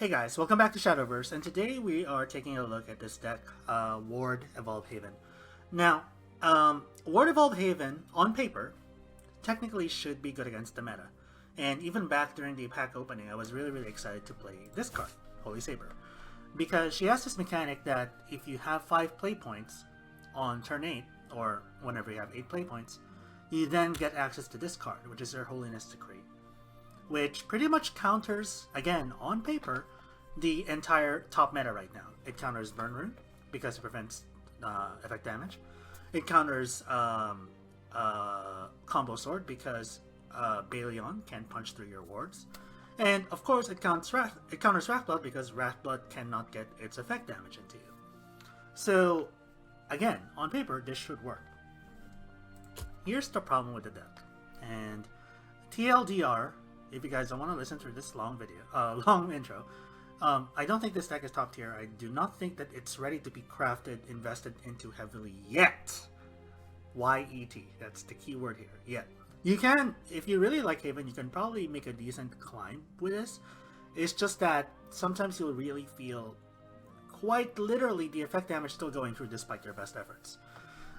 Hey guys, welcome back to Shadowverse, and today we are taking a look at this deck, Ward Evolve Haven. Now, Ward Evolve Haven, on paper, technically should be good against the meta. And even back during the pack opening, I was really excited to play this card, Holy Saber. Because she has this mechanic that if you have 5 play points on turn 8, or whenever you have 8 play points, you then get access to this card, which is her Holiness Decree, which pretty much counters, again, on paper, the entire top meta right now. It counters Burn Rune, because it prevents effect damage. It counters Combo Sword, because Balion can punch through your wards. And, of course, it counters Wrathblood, because Wrathblood cannot get its effect damage into you. So, again, on paper, this should work. Here's the problem with the deck. And TLDR, if you guys don't want to listen through this long video, long intro, I don't think this deck is top tier. I do not think that it's ready to be crafted, invested into heavily yet. Y-E-T. That's the key word here. Yet. You can, if you really like Haven, you can probably make a decent climb with this. It's just that sometimes you'll really feel quite literally the effect damage still going through despite your best efforts.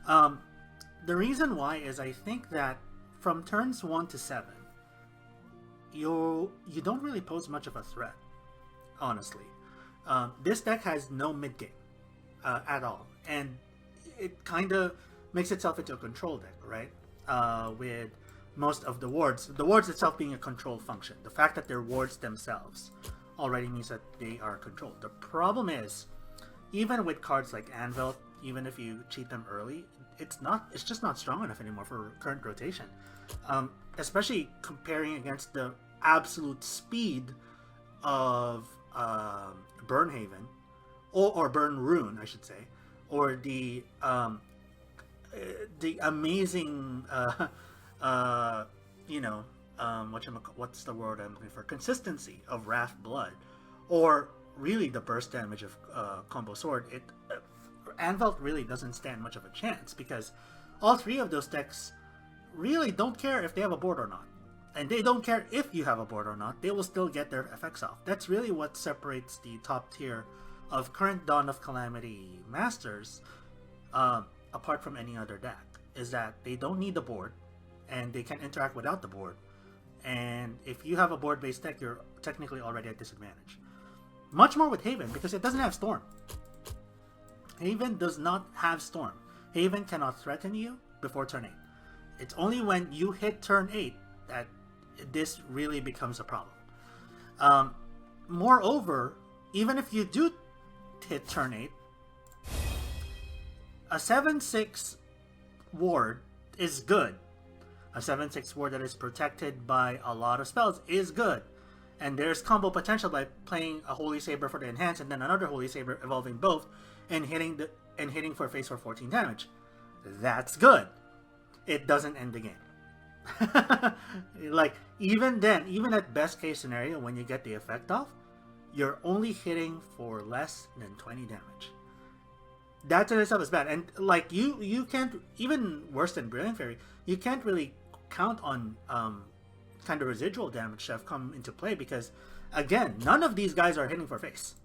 The reason why is I think that from turns 1 to 7, you don't really pose much of a threat, honestly. This deck has no mid game at all, and it kind of makes itself into a control deck, right? With most of the wards itself being a control function. The fact that they're wards themselves already means that they are controlled. The problem is, even with cards like Anvil, even if you cheat them early, it's just not strong enough anymore for current rotation. Especially comparing against the absolute speed of Burnhaven, or Burn Rune, I should say, or the amazing, what's the word I'm looking for? Consistency of Wrath Blood, or really the burst damage of Combo Sword. Anvil really doesn't stand much of a chance because all three of those decks really don't care if they have a board or not. And they don't care if you have a board or not, they will still get their effects off. That's really what separates the top tier of current Dawn of Calamity Masters apart from any other deck, is that they don't need the board, and they can interact without the board. And if you have a board-based deck, you're technically already at disadvantage. Much more with Haven, because it doesn't have Storm. Haven does not have Storm. Haven cannot threaten you before turn 8. It's only when you hit turn 8 that this really becomes a problem. Moreover, even if you do hit turn 8, a 7/6 ward is good. A 7/6 ward that is protected by a lot of spells is good. And there's combo potential by playing a Holy Saber for the enhance and then another Holy Saber evolving both and hitting for face for 14 damage. That's good. It doesn't end the game. Like, even then, even at best case scenario, when you get the effect off, you're only hitting for less than 20 damage. That in itself is bad. And like, you can't, even worse than Brilliant Fairy, you can't really count on kind of residual damage to have come into play because, again, none of these guys are hitting for face.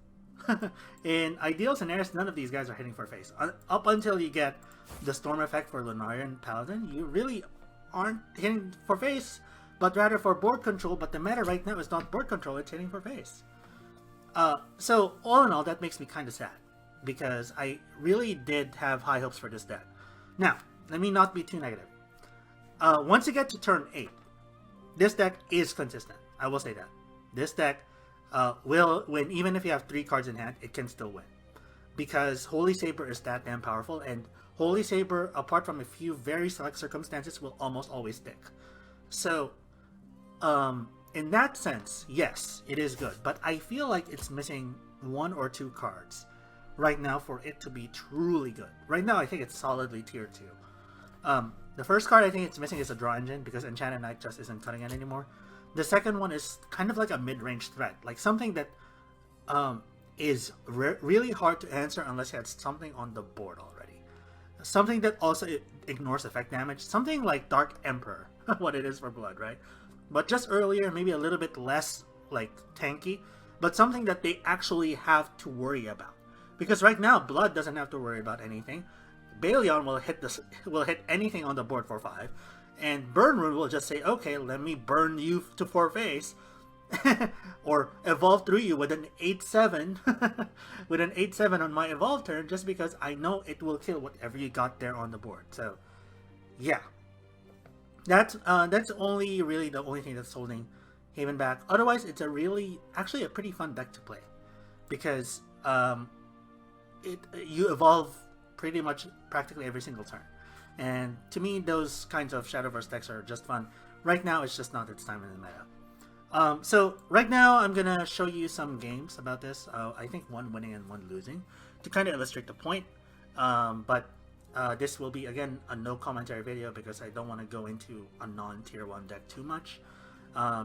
In ideal scenarios, none of these guys are hitting for face. Up until you get the Storm effect for Lunarian Paladin, you really aren't hitting for face, but rather for board control. But the meta right now is not board control, it's hitting for face. So all in all, that makes me kind of sad, because I really did have high hopes for this deck. Now, let me not be too negative. Once you get to turn 8, this deck is consistent. I will say that. This deck will win, even if you have 3 cards in hand, it can still win. Because Holy Saber is that damn powerful, and Holy Saber, apart from a few very select circumstances, will almost always stick. So, in that sense, yes, it is good. But I feel like it's missing 1 or 2 cards right now for it to be truly good. Right now, I think it's solidly tier 2. The first card I think it's missing is a draw engine, because Enchanted Knight just isn't cutting it anymore. The second one is kind of like a mid-range threat, like something that is really hard to answer unless you had something on the board already. Something that also ignores effect damage, something like Dark Emperor, what it is for blood, right? But just earlier, maybe a little bit less like tanky, but something that they actually have to worry about. Because right now, Blood doesn't have to worry about anything. Baleon will hit anything on the board for 5, and Burn Rune will just say, okay, let me burn you to 4 face, or evolve through you with an 8/7, with an 8/7 on my evolve turn, just because I know it will kill whatever you got there on the board. So, yeah, that's only really the only thing that's holding Haven back. Otherwise, it's actually a pretty fun deck to play, because you evolve pretty much practically every single turn, and to me, those kinds of Shadowverse decks are just fun. Right now, it's just not its time in the meta. So right now, I'm gonna show you some games about this. I think one winning and one losing, to kind of illustrate the point. But this will be, again, a no commentary video, because I don't want to go into a non-tier 1 deck too much.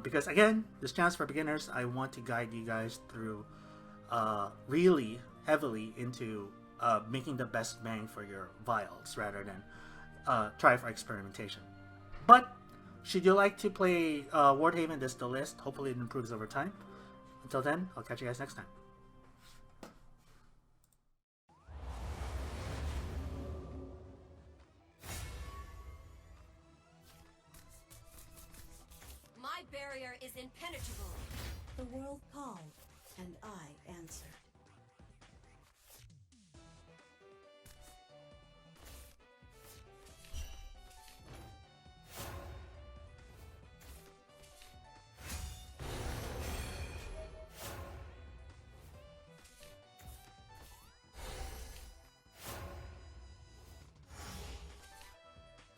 Because again, this channel is for beginners. I want to guide you guys through really heavily into making the best bang for your vials, rather than try for experimentation. But should you like to play Wardhaven, this is the list. Hopefully it improves over time. Until then, I'll catch you guys next time. My barrier is impenetrable. The world called, and I answered.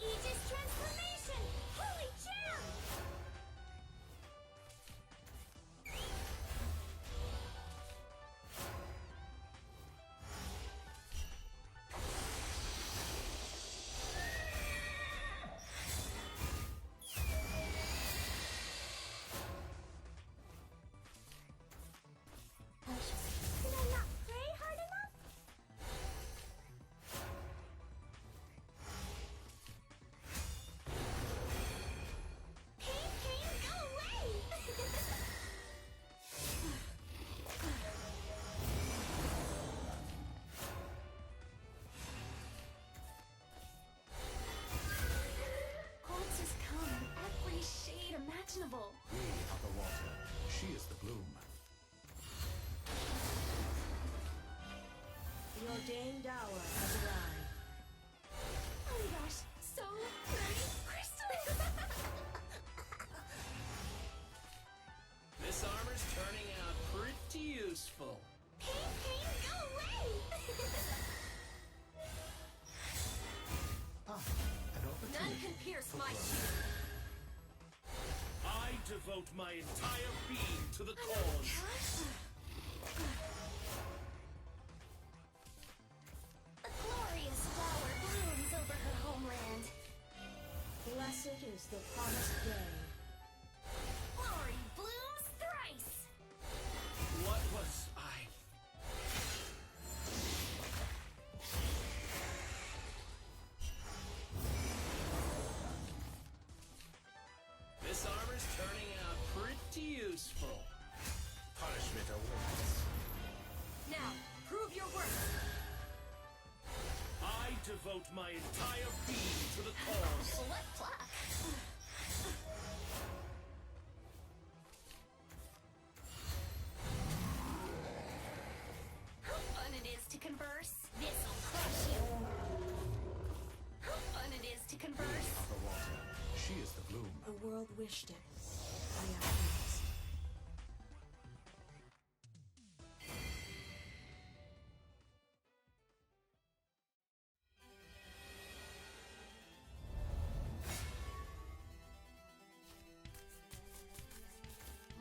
Aegis transformation! Holy jam! Did I not pray hard enough? Pain, go away! Corpses come in every shade imaginable. We are the water. She is the bloom. The ordained hour has arrived. Oh my gosh, so pretty crystal! This armor's turning out pretty useful. Pain, go away! An None opportunity. can pierce my shield. I devote my entire being to the cause. A glorious flower blooms over her homeland. Blessed is the promised day. Glory blooms thrice. What was I? This armor's turning out pretty useful. Punishment awaits. Now, prove your worth. I devote my entire being to the cause. What pluck? How fun it is to converse. This'll crush you. How fun it is to converse. Of the water. She is the bloom. The world wished it. I am pleased.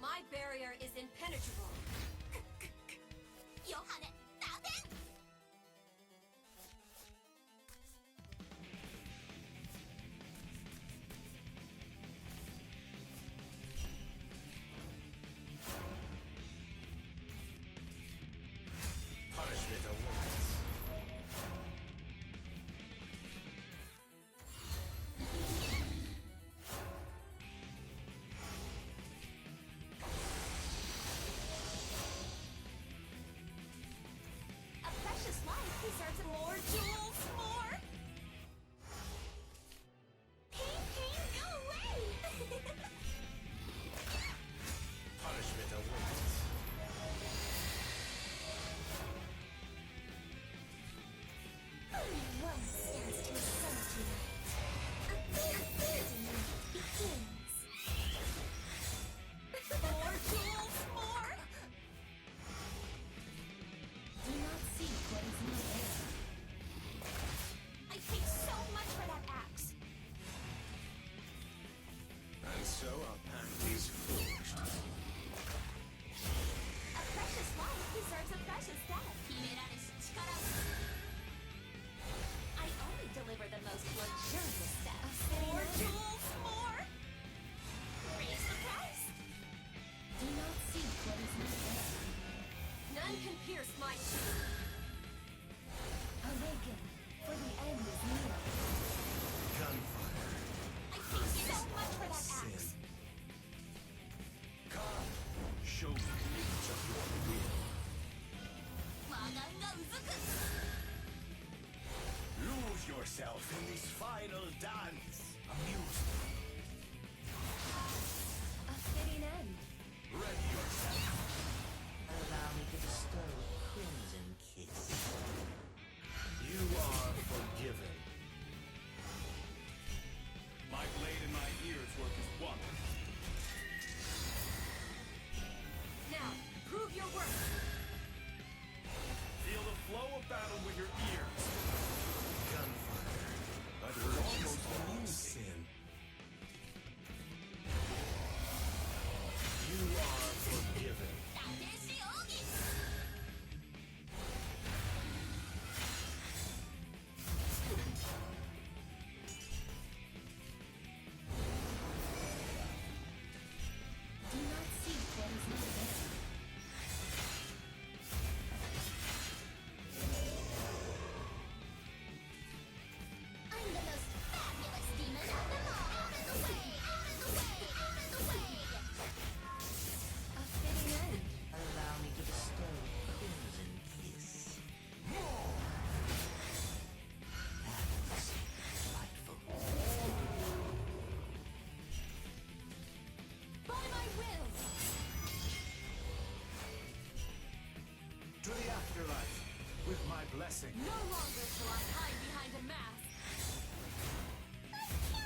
My barrier is impenetrable. Johanna, nothing? deserves a precious death. I only deliver the most luxurious stuff. More jewels, more! Raise the price! Do not seek what is not there. None can pierce my shield. Awaken, for the end is near. Gunfire. I paid so much for that axe. Come, show me the limits of your will. Lose yourself in this final dance. Amuse me. A fitting end. Ready yourself. Allow me to bestow a crimson kiss. You are forgiven. My blade and my ears work as one. Now, prove your worth. Feel the flow of battle with your ears. Gunfire. That was almost amusing. You are forgiven. Do not seek what is not there. I'm the most fabulous demon of them all. Out of the way! Out of the way! Out of the way! A fitting end. Allow me to bestow a crimson kiss. That was delightful. By my will! To the afterlife with my blessing. No longer shall I hide behind a mask.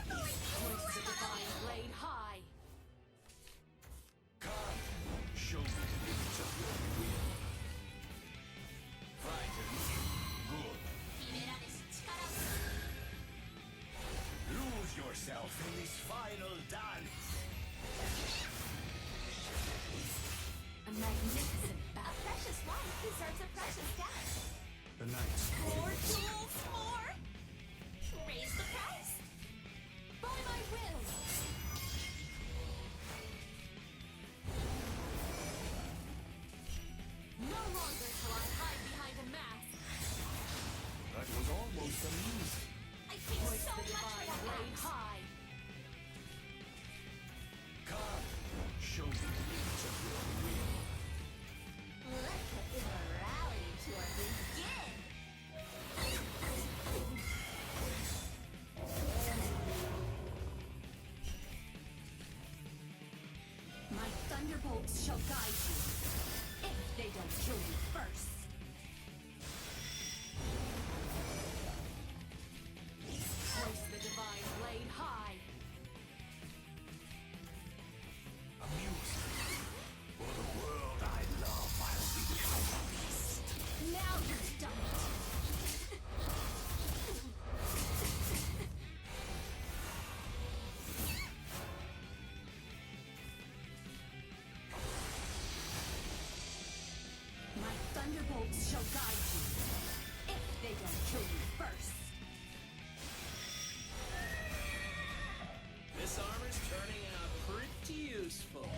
Hoist the divine blade high. Come, show me the limits of your will. Frightened? Good. Lose yourself in this final dance. A magnificent battle. A precious life deserves a precious death. The night's More jewels, more! Raise the price! By my will! No longer shall I hide behind a mask. That was almost amusing. I paid Hoist so the much for divine that blade axe. high. Come, show me the limits of your will. Let the immorality tour begin! My thunderbolts shall guide you, if they don't kill you first. Hoist the divine blade high. Amusing. For the world I love, I'll become a beast. Now you've done it! My thunderbolts shall guide you, if they don't kill you first. This armor's turning out pretty useful.